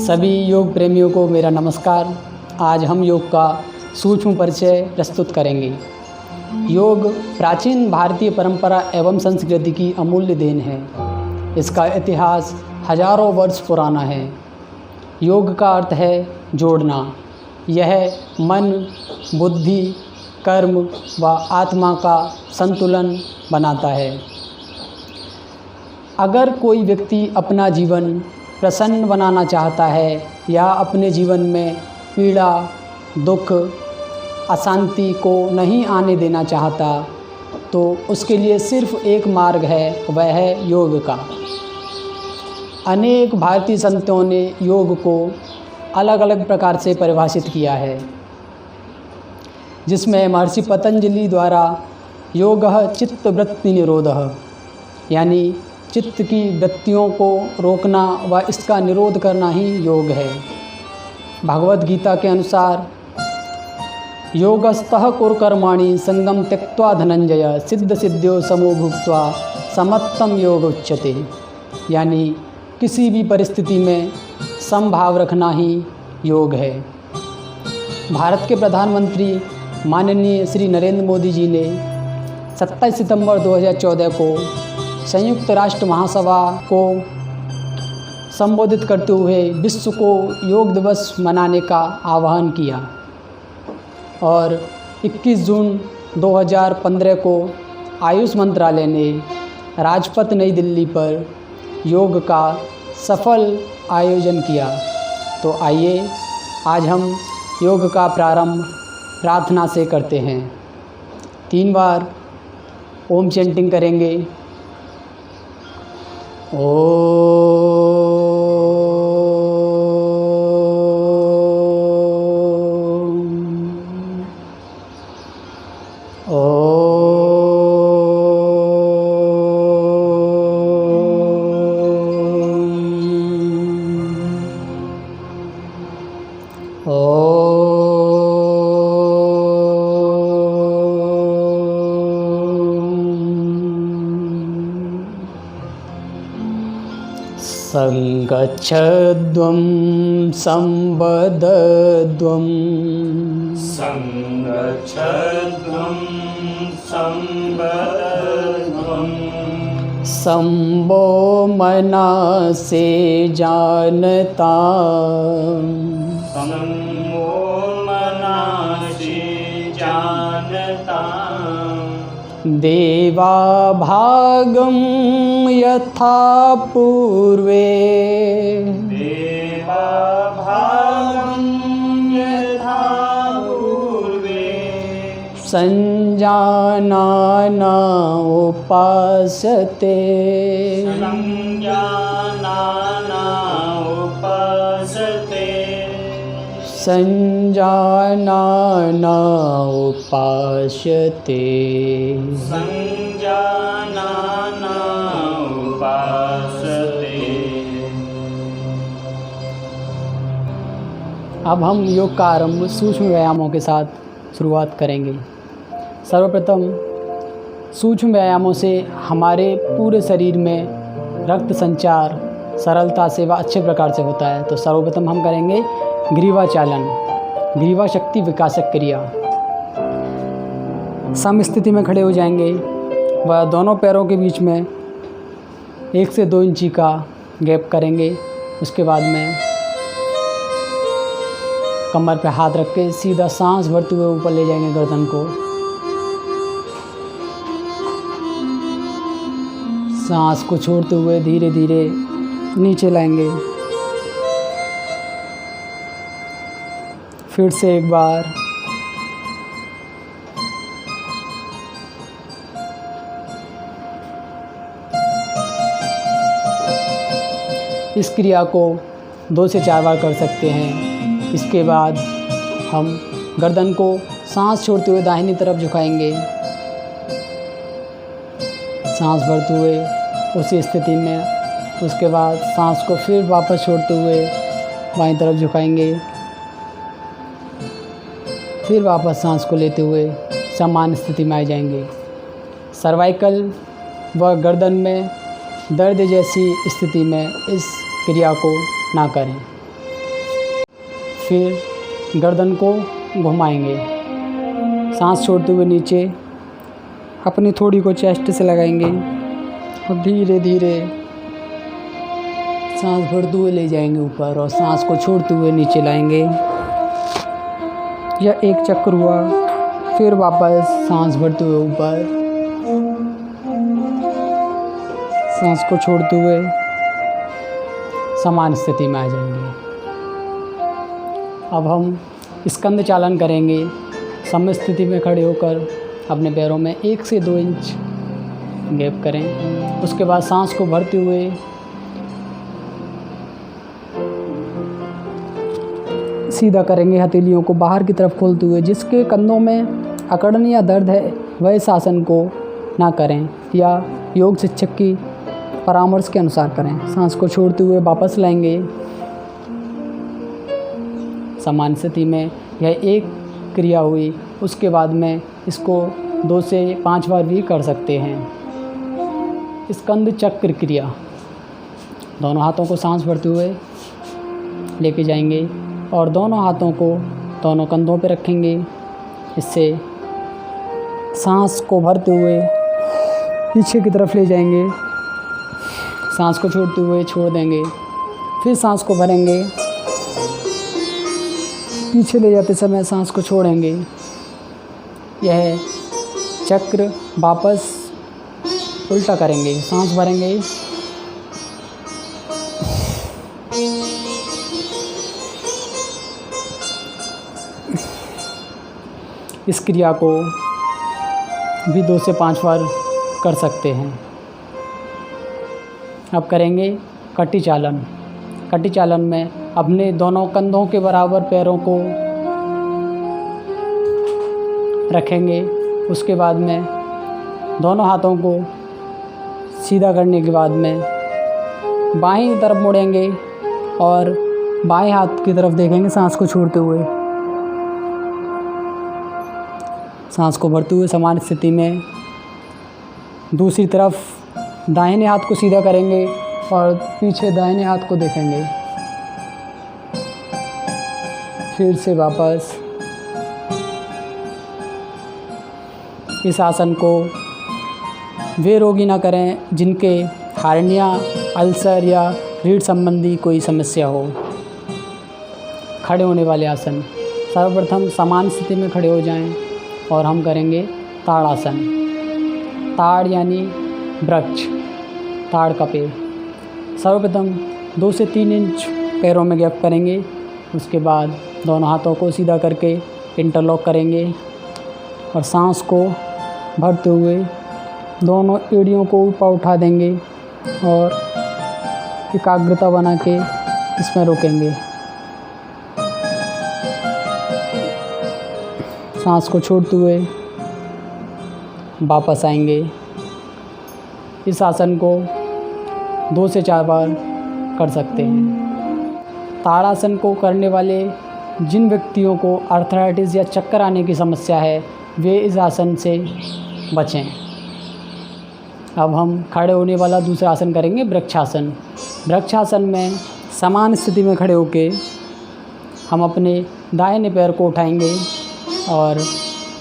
सभी योग प्रेमियों को मेरा नमस्कार। आज हम योग का सूक्ष्म परिचय प्रस्तुत करेंगे। योग प्राचीन भारतीय परंपरा एवं संस्कृति की अमूल्य देन है। इसका इतिहास हजारों वर्ष पुराना है। योग का अर्थ है जोड़ना। यह मन, बुद्धि, कर्म व आत्मा का संतुलन बनाता है। अगर कोई व्यक्ति अपना जीवन प्रसन्न बनाना चाहता है या अपने जीवन में पीड़ा, दुख, अशांति को नहीं आने देना चाहता, तो उसके लिए सिर्फ एक मार्ग है, वह है योग का। अनेक भारतीय संतों ने योग को अलग अलग प्रकार से परिभाषित किया है, जिसमें महर्षि पतंजलि द्वारा योगः चित्तवृत्ति निरोधः, यानी चित्त की वृत्तियों को रोकना व इसका निरोध करना ही योग है। भगवद गीता के अनुसार योगस्तः कुरु कर्माणि संगम त्यक्त्वा धनंजय सिद्ध सिद्ध्यो समो भूत्वा समत्तम योग उच्यते, यानी किसी भी परिस्थिति में समभाव रखना ही योग है। भारत के प्रधानमंत्री माननीय श्री नरेंद्र मोदी जी ने 27 सितंबर 2014 को संयुक्त राष्ट्र महासभा को संबोधित करते हुए विश्व को योग दिवस मनाने का आह्वान किया और 21 जून 2015 को आयुष मंत्रालय ने राजपथ नई दिल्ली पर योग का सफल आयोजन किया। तो आइए आज हम योग का प्रारंभ प्रार्थना से करते हैं। 3 बार ओम चैंटिंग करेंगे। संगच्छध्वं संवदध्वं संभो मना से जानता देवा भागं यथा पूर्वे संजानाना उपासते संजानाना उपास्यते। अब हम योग का आरंभ सूक्ष्म व्यायामों के साथ शुरुआत करेंगे। सर्वप्रथम सूक्ष्म व्यायामों से हमारे पूरे शरीर में रक्त संचार सरलता से व अच्छे प्रकार से होता है। तो सर्वप्रथम हम करेंगे ग्रीवा चालन, ग्रीवा शक्ति विकासक क्रिया। सम स्थिति में खड़े हो जाएंगे व दोनों पैरों के बीच में 1 से 2 इंची का गैप करेंगे। उसके बाद में कमर पे हाथ रख के सीधा सांस भरते हुए ऊपर ले जाएंगे गर्दन को। सांस को छोड़ते हुए धीरे धीरे नीचे लाएंगे। फिर से एक बार। इस क्रिया को 2 से 4 बार कर सकते हैं। इसके बाद हम गर्दन को सांस छोड़ते हुए दाहिनी तरफ झुकाएंगे। सांस भरते हुए उसी स्थिति में, उसके बाद सांस को फिर वापस छोड़ते हुए बाईं तरफ झुकाएंगे। फिर वापस सांस को लेते हुए सामान्य स्थिति में आ जाएंगे। सर्वाइकल व गर्दन में दर्द जैसी स्थिति में इस क्रिया को ना करें। फिर गर्दन को घुमाएंगे, सांस छोड़ते हुए नीचे अपनी थोड़ी को चेस्ट से लगाएंगे और धीरे धीरे सांस भरते हुए ले जाएंगे ऊपर और सांस को छोड़ते हुए नीचे लाएंगे। यह एक चक्र हुआ। फिर वापस सांस भरते हुए ऊपर, सांस को छोड़ते हुए समान स्थिति में आ जाएंगे। अब हम स्कंद चालन करेंगे। सम स्थिति में खड़े होकर अपने पैरों में 1 से 2 इंच गैप करें। उसके बाद सांस को भरते हुए सीधा करेंगे, हथेलियों को बाहर की तरफ खोलते हुए। जिसके कंधों में अकड़न या दर्द है वह इस आसन को ना करें या योग शिक्षक की परामर्श के अनुसार करें। सांस को छोड़ते हुए वापस लाएंगे समान स्थिति में। यह एक क्रिया हुई। उसके बाद में इसको 2 से 5 बार भी कर सकते हैं। स्कंद चक्र क्रिया। दोनों हाथों को सांस भरते हुए लेके जाएंगे और दोनों हाथों को दोनों कंधों पे रखेंगे। इससे सांस को भरते हुए पीछे की तरफ ले जाएंगे, सांस को छोड़ते हुए छोड़ देंगे। फिर सांस को भरेंगे, पीछे ले जाते समय सांस को छोड़ेंगे। यह चक्र वापस उल्टा करेंगे। सांस भरेंगे, इस क्रिया को भी 2 से 5 बार कर सकते हैं। अब करेंगे कटी चालन। कटी चालन में अपने दोनों कंधों के बराबर पैरों को रखेंगे। उसके बाद में दोनों हाथों को सीधा करने के बाद में बाईं तरफ मुड़ेंगे और बाएं हाथ की तरफ देखेंगे, सांस को छोड़ते हुए। सांस को भरते हुए समान स्थिति में दूसरी तरफ दाहिने हाथ को सीधा करेंगे और पीछे दाहिने हाथ को देखेंगे। फिर से वापस इस आसन को वे रोगी ना करें जिनके हार्निया, अल्सर या रीढ़ संबंधी कोई समस्या हो। खड़े होने वाले आसन। सर्वप्रथम समान स्थिति में खड़े हो जाएं और हम करेंगे ताड़ासन। ताड़ यानी वृक्ष, ताड़ का पेड़। सर्वप्रथम 2 से 3 इंच पैरों में गैप करेंगे। उसके बाद दोनों हाथों को सीधा करके इंटरलॉक करेंगे और सांस को भरते हुए दोनों एड़ियों को ऊपर उठा देंगे और एकाग्रता बना के इसमें रोकेंगे। सांस को छोड़ते हुए वापस आएंगे। इस आसन को 2 से 4 बार कर सकते हैं। ताड़ासन को करने वाले जिन व्यक्तियों को आर्थराइटिस या चक्कर आने की समस्या है वे इस आसन से बचें। अब हम खड़े होने वाला दूसरा आसन करेंगे वृक्षासन। वृक्षासन में समान स्थिति में खड़े होके हम अपने दाहिने पैर को उठाएंगे और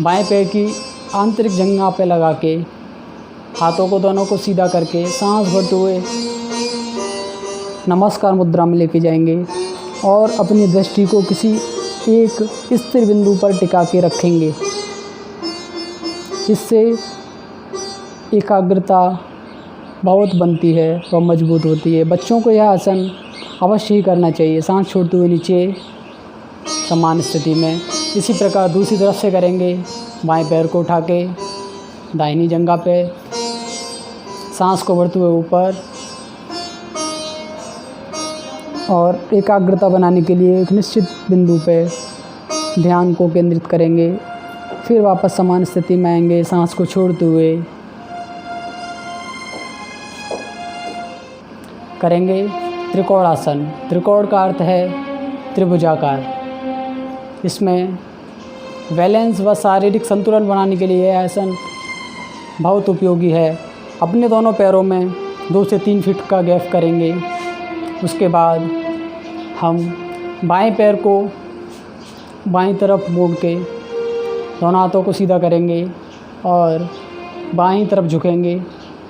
बाएं पैर की आंतरिक जंघा पे लगा के हाथों को दोनों को सीधा करके सांस भरते हुए नमस्कार मुद्रा में लेके जाएंगे और अपनी दृष्टि को किसी एक स्थिर बिंदु पर टिका के रखेंगे। इससे एकाग्रता बहुत बनती है और मजबूत होती है। बच्चों को यह आसन अवश्य ही करना चाहिए। सांस छोड़ते हुए नीचे समान स्थिति में। इसी प्रकार दूसरी तरफ से करेंगे। बाएं पैर को उठा के दाहिनी जंघा पे सांस को भरते हुए ऊपर और एकाग्रता बनाने के लिए एक निश्चित बिंदु पे ध्यान को केंद्रित करेंगे। फिर वापस समान स्थिति में आएंगे। सांस को छोड़ते हुए करेंगे त्रिकोणासन। त्रिकोण का अर्थ है त्रिभुजाकार। इसमें बैलेंस व शारीरिक संतुलन बनाने के लिए यह आसन बहुत उपयोगी है। अपने दोनों पैरों में 2 से 3 फीट का गैप करेंगे। उसके बाद हम बाएं पैर को बाईं तरफ मोड़ के दोनों हाथों को सीधा करेंगे और बाईं तरफ झुकेंगे।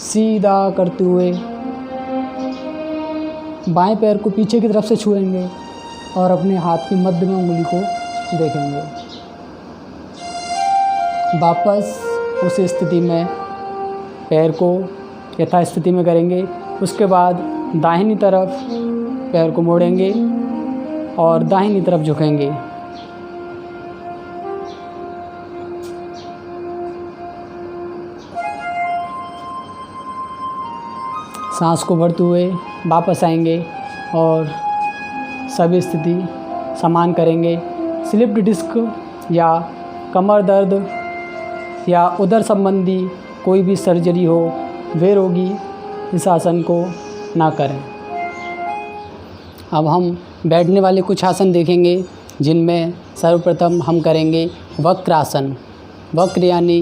सीधा करते हुए बाएं पैर को पीछे की तरफ से छुएंगे और अपने हाथ की मध्य में उंगली को देखेंगे। वापस उस स्थिति में पैर को यथा स्थिति में करेंगे। उसके बाद दाहिनी तरफ पैर को मोड़ेंगे और दाहिनी तरफ झुकेंगे। सांस को भरते हुए वापस आएंगे और सभी स्थिति समान करेंगे। स्लिप्ड डिस्क या कमर दर्द या उदर संबंधी कोई भी सर्जरी हो, वे रोगी इस आसन को ना करें। अब हम बैठने वाले कुछ आसन देखेंगे, जिनमें सर्वप्रथम हम करेंगे वक्रासन। वक्र यानी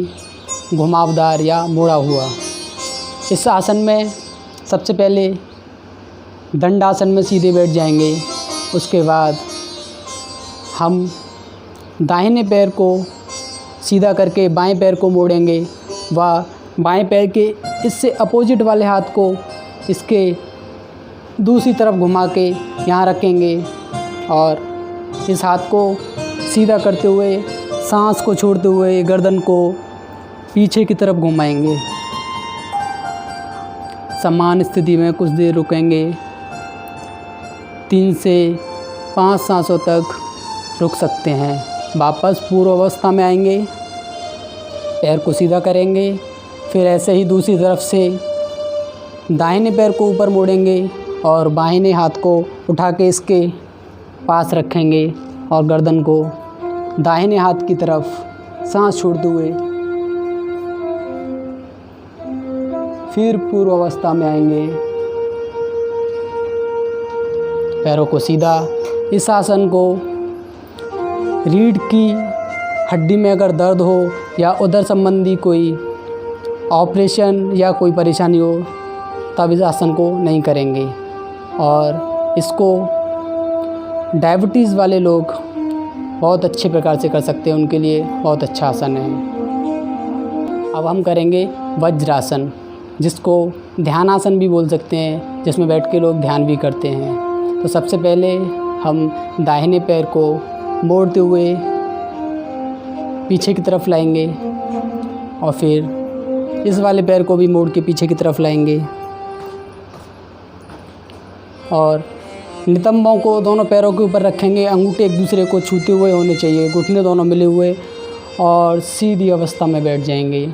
घुमावदार या मोड़ा हुआ। इस आसन में सबसे पहले दंडासन में सीधे बैठ जाएंगे। उसके बाद हम दाहिने पैर को सीधा करके बाएं पैर को मोड़ेंगे व बाएं पैर के इससे अपोजिट वाले हाथ को इसके दूसरी तरफ घुमा के यहाँ रखेंगे और इस हाथ को सीधा करते हुए सांस को छोड़ते हुए गर्दन को पीछे की तरफ घुमाएंगे। समान स्थिति में कुछ देर रुकेंगे। 3 से 5 सांसों तक रुक सकते हैं। वापस पूर्व अवस्था में आएंगे, पैर को सीधा करेंगे। फिर ऐसे ही दूसरी तरफ से दाहिने पैर को ऊपर मोड़ेंगे और बाहिने हाथ को उठा के इसके पास रखेंगे और गर्दन को दाहिने हाथ की तरफ सांस छोड़ते हुए फिर पूर्व अवस्था में आएंगे। पैरों को सीधा। इस आसन को रीढ़ की हड्डी में अगर दर्द हो या उदर संबंधी कोई ऑपरेशन या कोई परेशानी हो तब इस आसन को नहीं करेंगे। और इसको डायबिटीज़ वाले लोग बहुत अच्छे प्रकार से कर सकते हैं, उनके लिए बहुत अच्छा आसन है। अब हम करेंगे वज्रासन, जिसको ध्यानासन भी बोल सकते हैं, जिसमें बैठ के लोग ध्यान भी करते हैं। तो सबसे पहले हम दाहिने पैर को मोड़ते हुए पीछे की तरफ लाएंगे और फिर इस वाले पैर को भी मोड़ के पीछे की तरफ लाएंगे और नितंबों को दोनों पैरों के ऊपर रखेंगे। अंगूठे एक दूसरे को छूते हुए होने चाहिए, घुटने दोनों मिले हुए, और सीधी अवस्था में बैठ जाएंगे।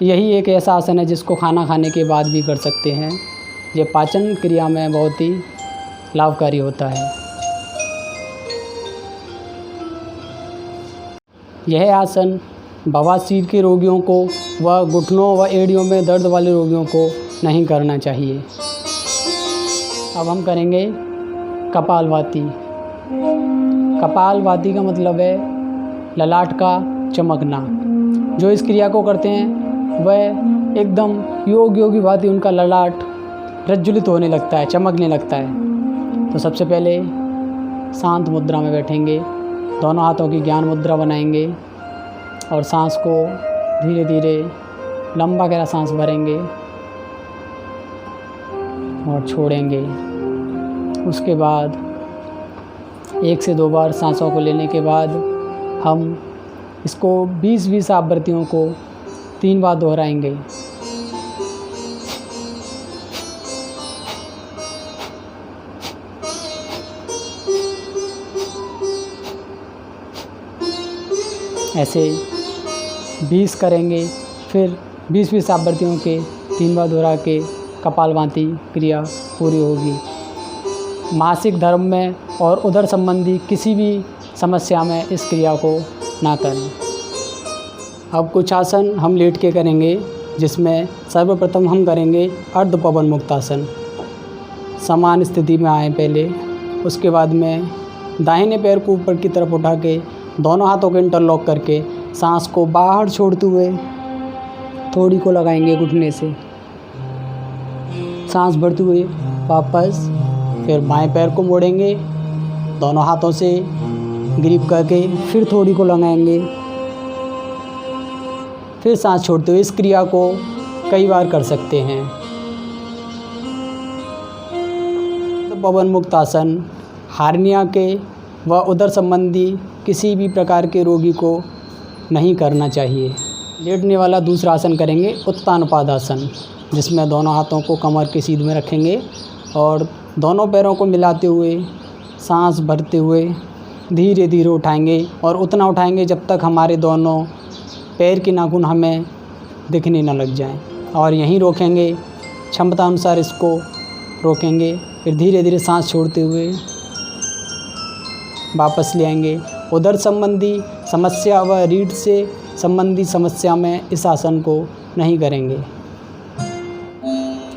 यही एक ऐसा आसन है जिसको खाना खाने के बाद भी कर सकते हैं। ये पाचन क्रिया में बहुत ही लाभकारी होता है। यह आसन बवासीर के रोगियों को व घुटनों व एड़ियों में दर्द वाले रोगियों को नहीं करना चाहिए। अब हम करेंगे कपालभाति। कपालभाति का मतलब है ललाट का चमकना। जो इस क्रिया को करते हैं वह एकदम योगी भांति उनका ललाट प्रज्वलित होने लगता है, चमकने लगता है। तो सबसे पहले शांत मुद्रा में बैठेंगे, दोनों हाथों की ज्ञान मुद्रा बनाएंगे और सांस को धीरे धीरे लंबा गहरा सांस भरेंगे और छोड़ेंगे। उसके बाद 1 से 2 बार सांसों को लेने के बाद हम इसको 20-20 आवृत्तियों को 3 बार दोहराएंगे। ऐसे 20 करेंगे, फिर 20-20 आवृत्तियों के 3 बार दोहरा के कपालभाति क्रिया पूरी होगी। मासिक धर्म में और उदर संबंधी किसी भी समस्या में इस क्रिया को ना करें। अब कुछ आसन हम लेट के करेंगे, जिसमें सर्वप्रथम हम करेंगे अर्ध पवन मुक्तासन। समान स्थिति में आए पहले, उसके बाद में दाहिने पैर को ऊपर की तरफ उठा के दोनों हाथों को इंटरलॉक करके सांस को बाहर छोड़ते हुए थोड़ी को लगाएंगे घुटने से, सांस भरते हुए वापस। फिर बाएं पैर को मोड़ेंगे, दोनों हाथों से ग्रिप करके फिर थोड़ी को लगाएंगे, फिर सांस छोड़ते हुए। इस क्रिया को कई बार कर सकते हैं। पवन मुक्त आसन हार्निया के व उदर संबंधी किसी भी प्रकार के रोगी को नहीं करना चाहिए। लेटने वाला दूसरा आसन करेंगे उत्तान पादासन, जिसमें दोनों हाथों को कमर के सीध में रखेंगे और दोनों पैरों को मिलाते हुए सांस भरते हुए धीरे धीरे उठाएंगे, और उतना उठाएंगे जब तक हमारे दोनों पैर के नाखून हमें दिखने न लग जाएं, और यहीं रोकेंगे। क्षमता अनुसार इसको रोकेंगे, फिर धीरे धीरे सांस छोड़ते हुए वापस ले आएंगे। उदर संबंधी समस्या व रीढ़ से संबंधी समस्या में इस आसन को नहीं करेंगे।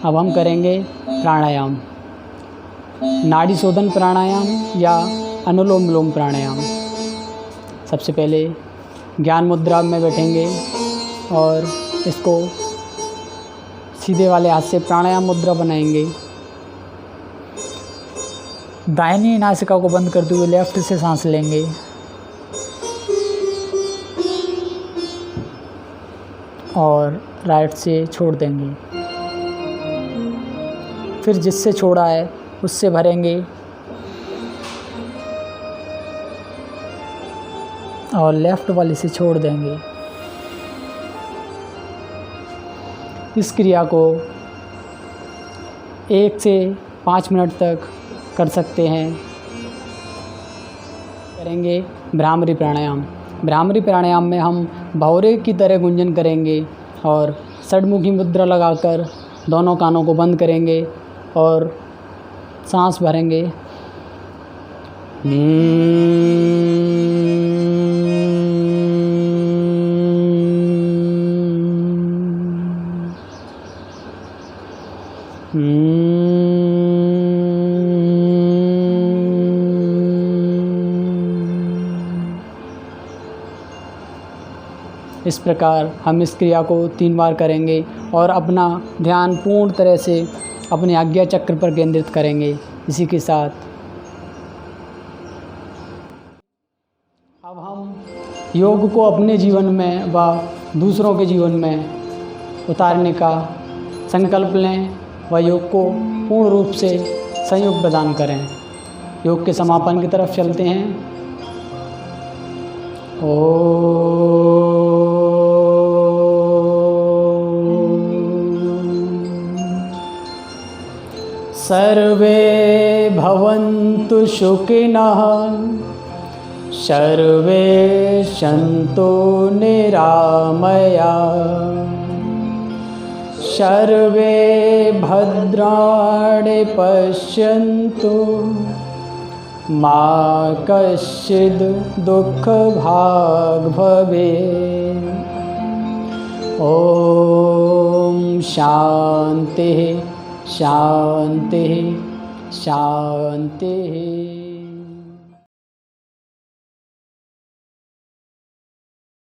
अब हम करेंगे प्राणायाम, नाड़ी शोधन प्राणायाम या अनुलोम विलोम प्राणायाम। सबसे पहले ज्ञान मुद्रा में बैठेंगे और इसको सीधे वाले हाथ से प्राणायाम मुद्रा बनाएंगे। दाहिनी नासिका को बंद करते हुए लेफ्ट से सांस लेंगे और राइट से छोड़ देंगे। फिर जिससे छोड़ा है उससे भरेंगे और लेफ्ट वाले से छोड़ देंगे। इस क्रिया को 1 से 5 मिनट तक कर सकते हैं। करेंगे भ्रामरी प्राणायाम। भ्रामरी प्राणायाम में हम भौरे की तरह गुंजन करेंगे और षडमुखी मुद्रा लगाकर दोनों कानों को बंद करेंगे और सांस भरेंगे। इस प्रकार हम इस क्रिया को 3 बार करेंगे और अपना ध्यान पूर्ण तरह से अपने आज्ञा चक्र पर केंद्रित करेंगे। इसी के साथ अब हम योग को अपने जीवन में व दूसरों के जीवन में उतारने का संकल्प लें व योग को पूर्ण रूप से सहयोग प्रदान करें। योग के समापन की तरफ चलते हैं। सर्वे भवन्तु सुखिनः, सर्वे सन्तु निरामया, सर्वे भद्राणि पश्यन्तु, मा कश्चिद् दुःखभाग् भवेत्। ॐ शान्तिः शान्तिः शान्तिः।